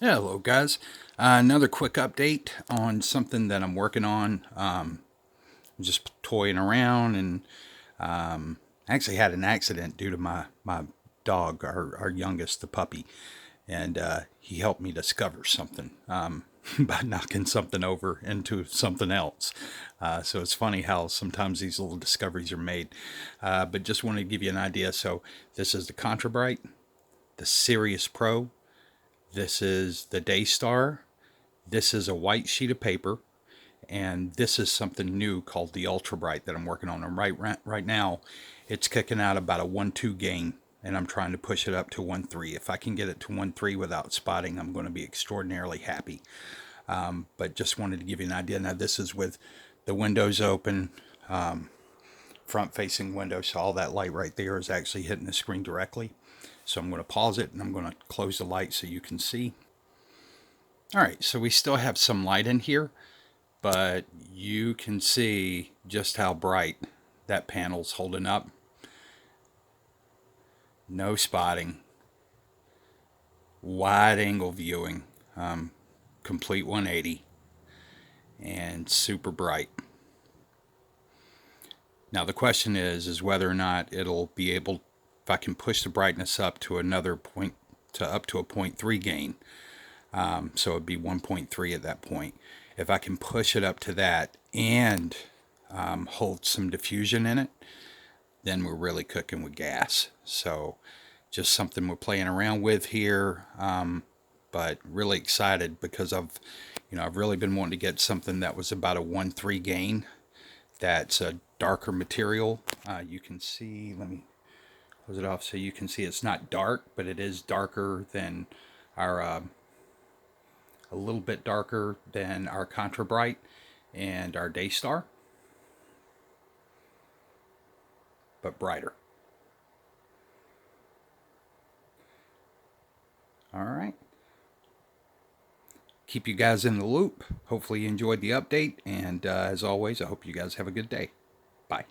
Hello guys, another quick update on something that I'm working on. Just toying around and actually had an accident due to my dog, our youngest, the puppy, and he helped me discover something by knocking something over into something else. So it's funny how sometimes these little discoveries are made. But just wanted to give you an idea. So this is the Contrabright, the Sirius Pro. This is the Daystar. This is a white sheet of paper, and this is something new called the Ultra Bright that I'm working on. And right now, it's kicking out about a 1-2 gain, and I'm trying to push it up to 1-3. If I can get it to 1-3 without spotting, I'm going to be extraordinarily happy. But just wanted to give you an idea. Now this is with the windows open, front-facing window, so all that light right there is actually hitting the screen directly. So I'm going to pause it and I'm going to close the light so you can see. All right, so we still have some light in here, but you can see just how bright that panel's holding up. No spotting, wide angle viewing, complete 180, and super bright. Now the question is whether or not it'll be able, if I can push the brightness up to another point, up to a 0.3 gain. So it'd be 1.3 at that point. If I can push it up to that and hold some diffusion in it, then we're really cooking with gas. So just something we're playing around with here, but really excited because I've really been wanting to get something that was about a 1.3 gain. That's a darker material. You can see, let me close it off so you can see it's not dark, but it is darker than our, a little bit darker than our Contra Bright and our Daystar, but brighter. All right. Keep you guys in the loop. Hopefully you enjoyed the update, and as always, I hope you guys have a good day. Bye.